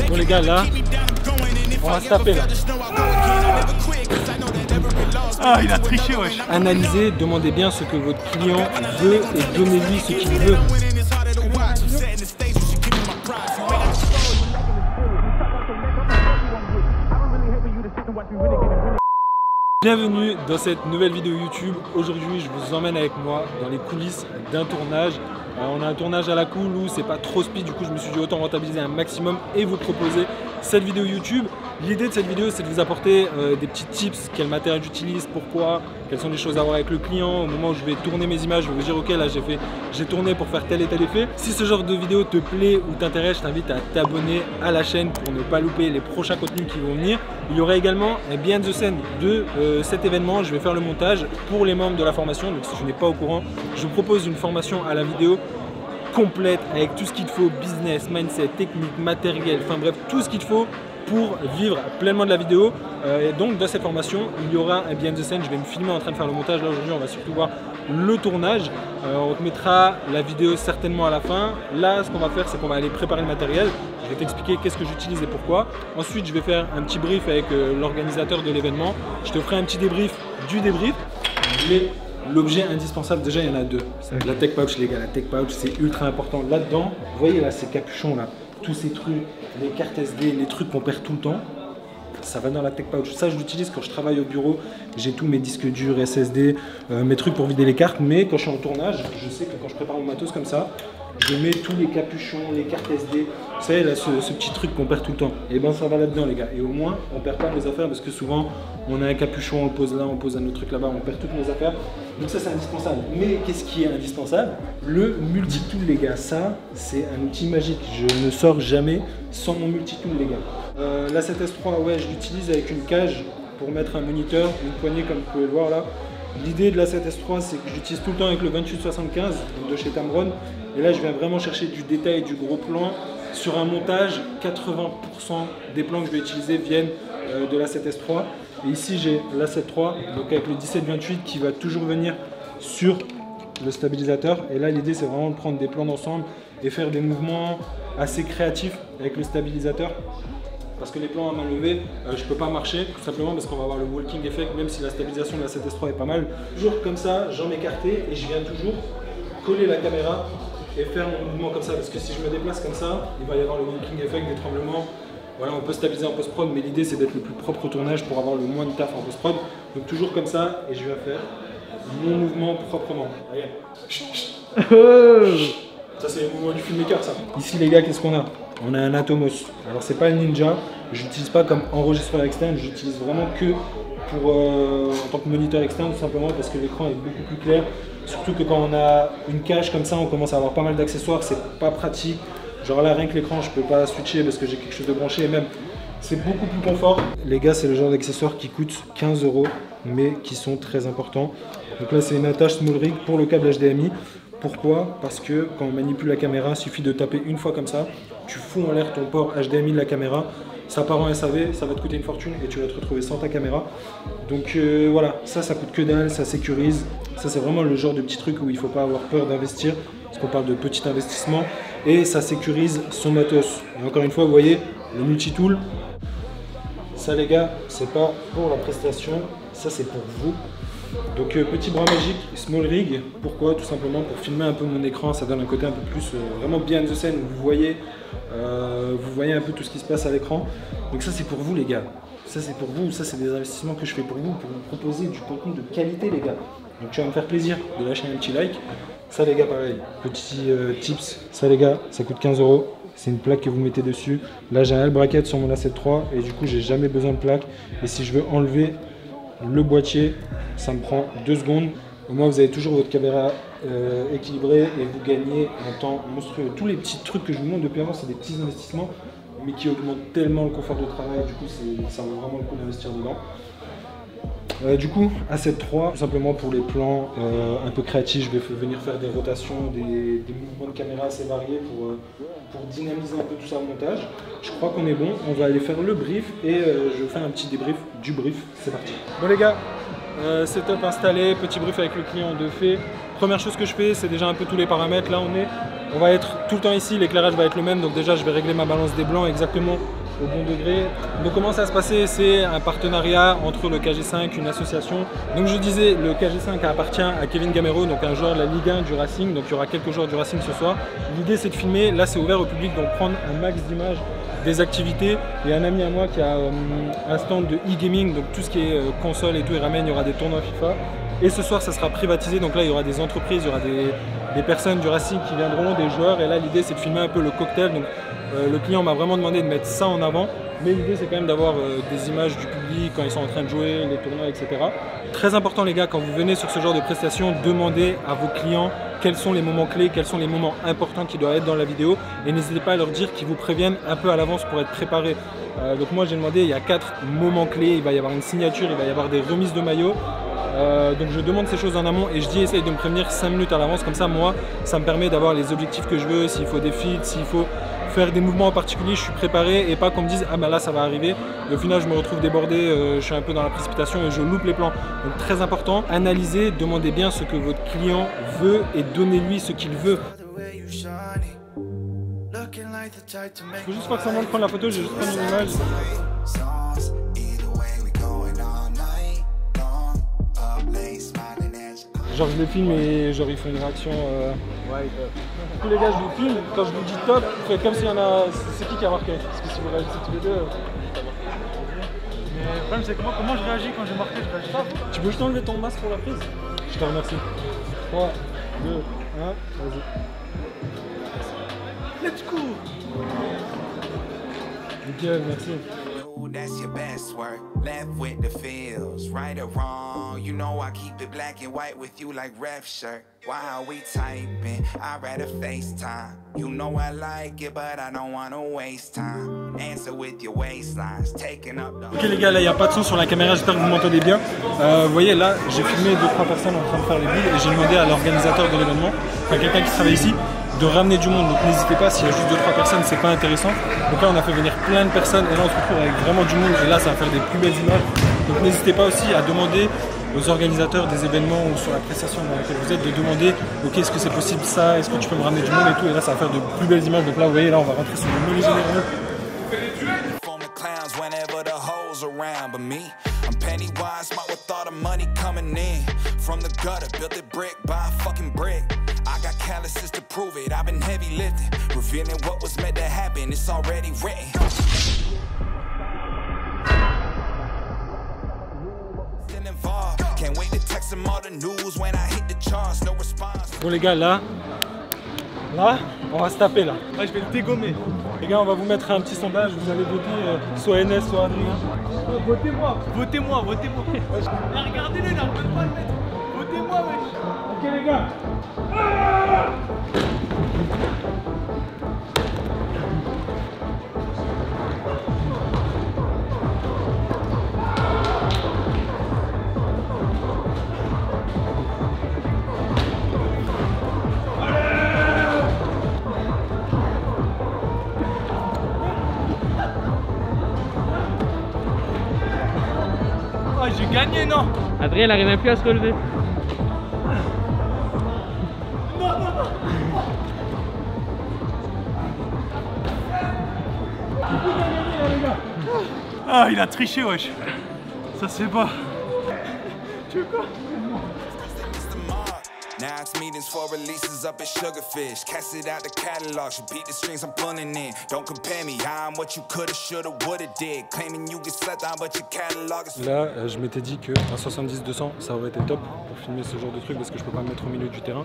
Bon les gars, là, on va se taper là. Ah, il a triché, wesh. Analysez, demandez bien ce que votre client veut et donnez-lui ce qu'il veut. Bienvenue dans cette nouvelle vidéo YouTube. Aujourd'hui, je vous emmène avec moi dans les coulisses d'un tournage. On a un tournage à la cool où c'est pas trop speed, du coup je me suis dit autant rentabiliser un maximum et vous proposer cette vidéo YouTube. L'idée de cette vidéo, c'est de vous apporter des petits tips, quel matériel j'utilise, pourquoi, quelles sont les choses à voir avec le client. Au moment où je vais tourner mes images, je vais vous dire ok, là j'ai tourné pour faire tel et tel effet. Si ce genre de vidéo te plaît ou t'intéresse, je t'invite à t'abonner à la chaîne pour ne pas louper les prochains contenus qui vont venir. Il y aura également un behind the scene de cet événement. Je vais faire le montage pour les membres de la formation. Donc si tu n'es pas au courant, je vous propose une formation à la vidéo complète avec tout ce qu'il te faut, business, mindset, technique, matériel, enfin bref, tout ce qu'il te faut pour vivre pleinement de la vidéo. Et donc dans cette formation, il y aura un behind the scene. Je vais me filmer en train de faire le montage. Là aujourd'hui, on va surtout voir le tournage. On te mettra la vidéo certainement à la fin. Là, ce qu'on va faire, c'est qu'on va aller préparer le matériel. Je vais t'expliquer qu'est-ce que j'utilise et pourquoi. Ensuite, je vais faire un petit brief avec l'organisateur de l'événement. Je te ferai un petit débrief du débrief. L'objet indispensable, déjà il y en a deux. La tech pouch les gars, la tech pouch c'est ultra important. Là-dedans, vous voyez là ces capuchons là, tous ces trucs, les cartes SD, les trucs qu'on perd tout le temps, ça va dans la tech pouch. Ça je l'utilise quand je travaille au bureau, j'ai tous mes disques durs, SSD, mes trucs pour vider les cartes. Mais quand je suis en tournage, je sais que quand je prépare mon matos comme ça, je mets tous les capuchons, les cartes SD, vous savez là ce petit truc qu'on perd tout le temps. Et ben ça va là-dedans les gars. Et au moins on perd pas nos affaires parce que souvent on a un capuchon, on le pose là, on pose un autre truc là-bas, on perd toutes nos affaires. Donc ça c'est indispensable. Mais qu'est-ce qui est indispensable? Le multitool les gars. Ça c'est un outil magique. Je ne sors jamais sans mon multitool les gars. La 7S3 ouais je l'utilise avec une cage pour mettre un moniteur, une poignée comme vous pouvez le voir là. L'idée de la 7S3 c'est que j'utilise tout le temps avec le 2875 de chez Tamron. Et là je viens vraiment chercher du détail, du gros plan. Sur un montage, 80% des plans que je vais utiliser viennent de la 7S3. Et ici j'ai la 7.3, donc avec le 17-28 qui va toujours venir sur le stabilisateur. Et là l'idée c'est vraiment de prendre des plans d'ensemble et faire des mouvements assez créatifs avec le stabilisateur. Parce que les plans à main levée, je ne peux pas marcher, tout simplement parce qu'on va avoir le walking effect, même si la stabilisation de la 7S3 est pas mal. Toujours comme ça, jambes écartées et je viens toujours coller la caméra et faire mon mouvement comme ça. Parce que si je me déplace comme ça, il va y avoir le walking effect, des tremblements. Voilà, on peut stabiliser en post-prod, mais l'idée c'est d'être le plus propre au tournage pour avoir le moins de taf en post-prod. Donc toujours comme ça, et je vais faire mon mouvement proprement. Regarde. Ça c'est le mouvement du filmmaker ça. Ici les gars, qu'est-ce qu'on a? On a un Atomos. Alors c'est pas le Ninja, je l'utilise pas comme enregistreur externe, j'utilise vraiment que pour en tant que moniteur externe tout simplement parce que l'écran est beaucoup plus clair. Surtout que quand on a une cage comme ça, on commence à avoir pas mal d'accessoires, c'est pas pratique. Genre là rien que l'écran je peux pas switcher parce que j'ai quelque chose de branché et même c'est beaucoup plus confort. Les gars c'est le genre d'accessoires qui coûtent 15 € mais qui sont très importants. Donc là c'est une attache small rig pour le câble HDMI. Pourquoi? Parce que quand on manipule la caméra, il suffit de taper une fois comme ça, tu fous en l'air ton port HDMI de la caméra, ça part en SAV, ça va te coûter une fortune et tu vas te retrouver sans ta caméra. Donc voilà, ça coûte que dalle, ça sécurise. Ça c'est vraiment le genre de petit truc où il ne faut pas avoir peur d'investir, parce qu'on parle de petit investissement, et ça sécurise son matos. Et encore une fois, vous voyez, le multitool, ça les gars, c'est pas pour la prestation, ça c'est pour vous. Donc petit bras magique, small rig, pourquoi? Tout simplement pour filmer un peu mon écran, ça donne un côté un peu plus vraiment behind the scene, où vous voyez un peu tout ce qui se passe à l'écran. Donc ça c'est pour vous les gars, ça c'est pour vous, ça c'est des investissements que je fais pour vous proposer du contenu de qualité les gars. Donc tu vas me faire plaisir de lâcher un petit like. Ça les gars pareil, petit tips, ça les gars, ça coûte 15 €. C'est une plaque que vous mettez dessus. Là j'ai un L-bracket sur mon A7 III et du coup j'ai jamais besoin de plaque. Et si je veux enlever le boîtier, ça me prend 2 secondes. Au moins vous avez toujours votre caméra équilibrée et vous gagnez un temps monstrueux. Tous les petits trucs que je vous montre depuis avant, c'est des petits investissements mais qui augmentent tellement le confort de travail. Du coup ça vaut vraiment le coup d'investir dedans. Du coup, A7 III, tout simplement pour les plans un peu créatifs, je vais venir faire des rotations, des mouvements de caméra assez variés pour dynamiser un peu tout ça au montage. Je crois qu'on est bon, on va aller faire le brief et je fais un petit débrief du brief, c'est parti. Bon les gars, setup installé, petit brief avec le client de fait. Première chose que je fais, c'est déjà un peu tous les paramètres. Là on est On va être tout le temps ici, l'éclairage va être le même, donc déjà je vais régler ma balance des blancs exactement au bon degré. Donc comment ça va se passer? C'est un partenariat entre le KG5, une association. Donc je disais, le KG5 appartient à Kevin Gamero, donc un joueur de la Ligue 1 du Racing, donc il y aura quelques joueurs du Racing ce soir. L'idée c'est de filmer, là c'est ouvert au public, donc prendre un max d'images des activités. Il y a un ami à moi qui a un stand de e-gaming, donc tout ce qui est console et tout, il ramène, il y aura des tournois FIFA. Et ce soir ça sera privatisé, donc là il y aura des entreprises, il y aura des personnes du Racing qui viendront, des joueurs, et là l'idée c'est de filmer un peu le cocktail. Donc le client m'a vraiment demandé de mettre ça en avant, mais l'idée c'est quand même d'avoir des images du public quand ils sont en train de jouer, les tournois, etc. Très important les gars, quand vous venez sur ce genre de prestations, demandez à vos clients quels sont les moments clés, quels sont les moments importants qui doivent être dans la vidéo, et n'hésitez pas à leur dire qu'ils vous préviennent un peu à l'avance pour être préparés. Donc moi j'ai demandé, il y a 4 moments clés, il va y avoir une signature, il va y avoir des remises de maillots. Donc je demande ces choses en amont et je dis essaye de me prévenir 5 minutes à l'avance, comme ça moi ça me permet d'avoir les objectifs que je veux, s'il faut des feeds, s'il faut faire des mouvements en particulier, je suis préparé, et pas qu'on me dise ah ben là ça va arriver et au final je me retrouve débordé, je suis un peu dans la précipitation et je loupe les plans. Donc très important, analysez, demandez bien ce que votre client veut et donnez-lui ce qu'il veut. Je veux juste faire semblant de prendre la photo, je vais juste prendre une image. Genre je les filme et genre ils font une réaction. Tous les gars je vous filme, quand je vous dis top, faites comme s'il y en a. C'est qui a marqué? Parce que si vous réagissez tous les deux. Mais le problème c'est comment je réagis quand j'ai marqué, je réagis pas. Tu peux juste enlever ton masque pour la prise? Je te remercie. 3, 2, 1, vas-y. Let's go! Nickel, merci. That's your best work, left with the feels, right or wrong, you know I keep it black and white with you like ref shirt. Why are we typing? I'd rather FaceTime. You know I like it, but I don't wanna waste time. Answer with your waistlines, taking up the... Ok les gars, là il n'y a pas de son sur la caméra, j'espère que vous m'entendez bien. Vous voyez là, j'ai filmé 2-3 personnes en train de faire les billes et j'ai demandé à l'organisateur de l'événement, enfin quelqu'un qui travaille ici, de ramener du monde. Donc n'hésitez pas, s'il y a juste 2-3 personnes, c'est pas intéressant. Donc là on a fait venir plein de personnes et là on se retrouve avec vraiment du monde et là ça va faire des plus belles images. Donc n'hésitez pas aussi à demander aux organisateurs des événements ou sur la prestation dans laquelle vous êtes de demander ok est-ce que c'est possible ça, est-ce que tu peux me ramener du monde et tout, et là ça va faire de plus belles images. Donc là vous voyez, là on va rentrer sur le menu général. I got calluses to prove it. I've been heavy lifting, revealing what was meant to happen. It's already written. Can't wait to text them all the news when I hit the charts. No response. Bon les gars, là, on va se taper là. Ouais, je vais le dégommer. Les gars, on va vous mettre un petit sondage. Vous allez voter soit NS, soit Adrien. Votez-moi, votez-moi, votez-moi. Regardez-le, il n'arrive pas à le mettre. Votez-moi, wesh. Ok les gars. Oh, j'ai gagné, non? Adrien, il n'arrive même plus à se relever. Ah, il a triché, wesh. Ça se fait pas. Tu veux quoi? Now it's meetings for releases up at Sugarfish. Cast it out the catalog, should beat the strings I'm pulling in. Don't compare me, I'm what you coulda, shoulda, woulda did. Claiming you get slept on, but your catalog is... Là, je m'étais dit qu'un 70-200, ça aurait été top pour filmer ce genre de truc parce que je peux pas me mettre au milieu du terrain.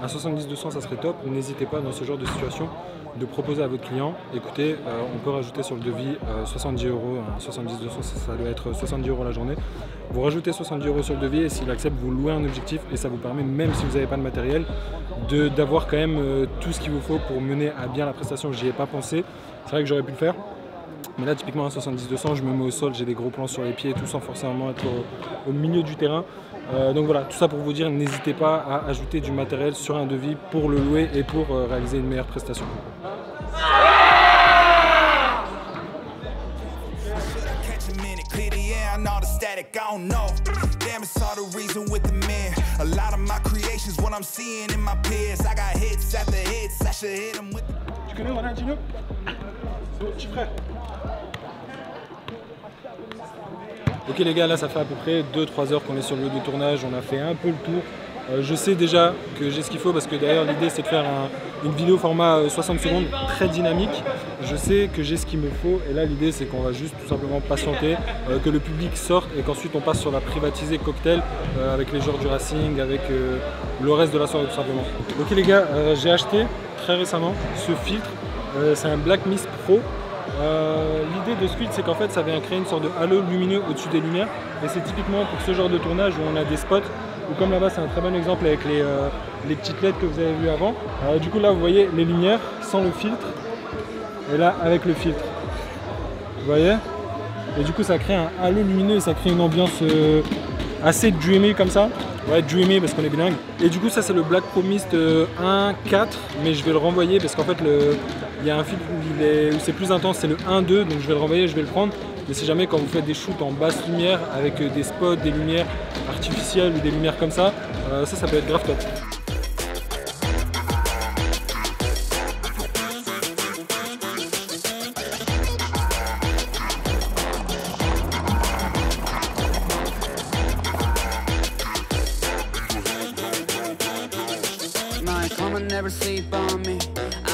Un 70-200, ça serait top. N'hésitez pas dans ce genre de situation de proposer à votre client, écoutez, on peut rajouter sur le devis 70 €, 70-200, ça doit être 70 € la journée. Vous rajoutez 70 € sur le devis et s'il accepte, vous louez un objectif et ça vous permet, même si vous n'avez pas de matériel, d'avoir quand même tout ce qu'il vous faut pour mener à bien la prestation. J'y ai pas pensé, c'est vrai que j'aurais pu le faire. Mais là, typiquement, à 70-200, je me mets au sol, j'ai des gros plans sur les pieds et tout sans forcément être au milieu du terrain. Donc voilà, tout ça pour vous dire, n'hésitez pas à ajouter du matériel sur un devis pour le louer et pour réaliser une meilleure prestation. Catch a minute, clear the air, and all the static, I don't know. damn, it's all the reason with the men. A lot of my creations, what I'm seeing in my peers. I got hits after hits, I should hit them with the... Tu connais Ronaldinho? Mon petit frère. Ok les gars, là ça fait à peu près 2-3 heures qu'on est sur le lieu de tournage, on a fait un peu le tour. Je sais déjà que j'ai ce qu'il faut parce que d'ailleurs l'idée c'est de faire une vidéo format 60 secondes très dynamique. Je sais que j'ai ce qu'il me faut et là l'idée c'est qu'on va juste tout simplement patienter, que le public sorte et qu'ensuite on passe sur la privatisée cocktail avec les joueurs du Racing, avec le reste de la soirée tout simplement. Ok les gars, j'ai acheté très récemment ce filtre, c'est un Black Mist Pro. L'idée de ce filtre c'est qu'en fait ça vient créer une sorte de halo lumineux au-dessus des lumières et c'est typiquement pour ce genre de tournage où on a des spots ou comme là-bas c'est un très bon exemple avec les petites LED que vous avez vu avant. Du coup là vous voyez les lumières sans le filtre et là avec le filtre, vous voyez, et du coup ça crée un halo lumineux et ça crée une ambiance assez dreamy comme ça. Ouais, dreamy parce qu'on est bilingue. Et du coup ça c'est le Black Pro Mist 1.4 mais je vais le renvoyer parce qu'en fait il y a un filtre où c'est plus intense, c'est le 1.2 donc je vais le renvoyer, je vais le prendre. Mais si jamais quand vous faites des shoots en basse lumière avec des spots, des lumières artificielles ou des lumières comme ça, ça peut être grave top. Never sleep on me.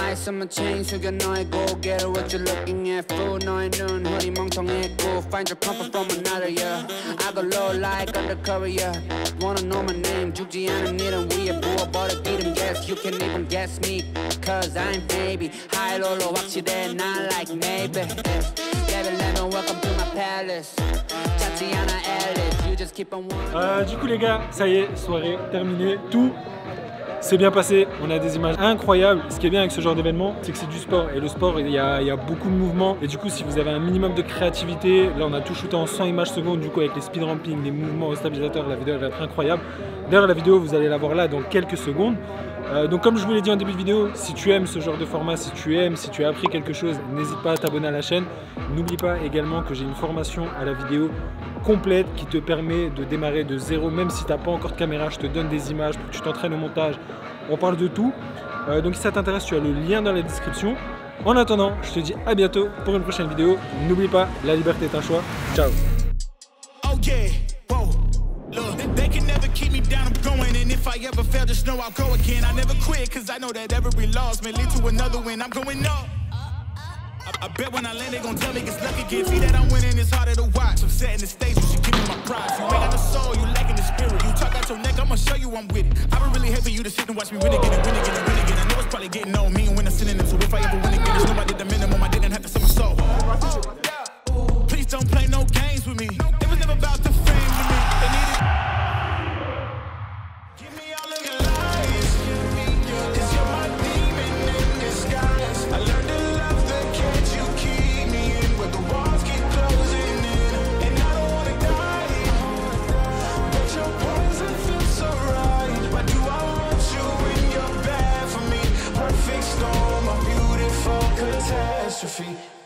Eyes on my chain, 숙여 너의 고개를 what you looking at fool. 너의 눈 흐리멍텅했고 find your comfort from another yeah. I go low like undercover yeah. Wanna know my name 죽지 않은 일은 위에 부어버려 기름 guess you can even guess me cause I'm baby high low로 확실해 not like maybe Level 11 welcome to my palace 찾지 않아 Alice you just keep on wanting. Du coup les gars, ça y est, soirée terminée, tout c'est bien passé, on a des images incroyables. Ce qui est bien avec ce genre d'événement, c'est que c'est du sport. Et le sport, il y a beaucoup de mouvements. Et du coup, si vous avez un minimum de créativité, là on a tout shooté en 100 images secondes. Du coup, avec les speed ramping, les mouvements au stabilisateur, la vidéo elle va être incroyable. D'ailleurs, la vidéo, vous allez la voir là dans quelques secondes. Donc comme je vous l'ai dit en début de vidéo, si tu aimes ce genre de format, si tu as appris quelque chose, n'hésite pas à t'abonner à la chaîne. N'oublie pas également que j'ai une formation à la vidéo complète qui te permet de démarrer de zéro, même si tu n'as pas encore de caméra, je te donne des images pour que tu t'entraînes au montage. On parle de tout. Donc si ça t'intéresse, tu as le lien dans la description. En attendant, je te dis à bientôt pour une prochaine vidéo. N'oublie pas, la liberté est un choix. Ciao. They can never keep me down, I'm going. And if I ever fail, just know I'll go again. I never quit, cause I know that every loss may lead to another win. I'm going up. I bet when I land, they gon' tell me it's luck again. See that I'm winning, it's harder to watch. I'm setting the stage, you should give me my prize. You ain't got the soul, you lacking the spirit. You talk out your neck, I'ma show you I'm with it. I would really hate for you to sit and watch me win again and win again and win again. I know it's probably getting old, me and win a synonym. So if I ever win again, just know I did the minimum. I didn't have to sell my soul. Please don't play no games with me. It was never about the fame to me. They needed. Give me all of your lies. Cause you're my demon in disguise. I learned to love the cage you keep me in, where the walls keep closing in. And I don't wanna die, but your poison feels so right. Why do I want you when you're bad for me? Perfect storm, a beautiful catastrophe.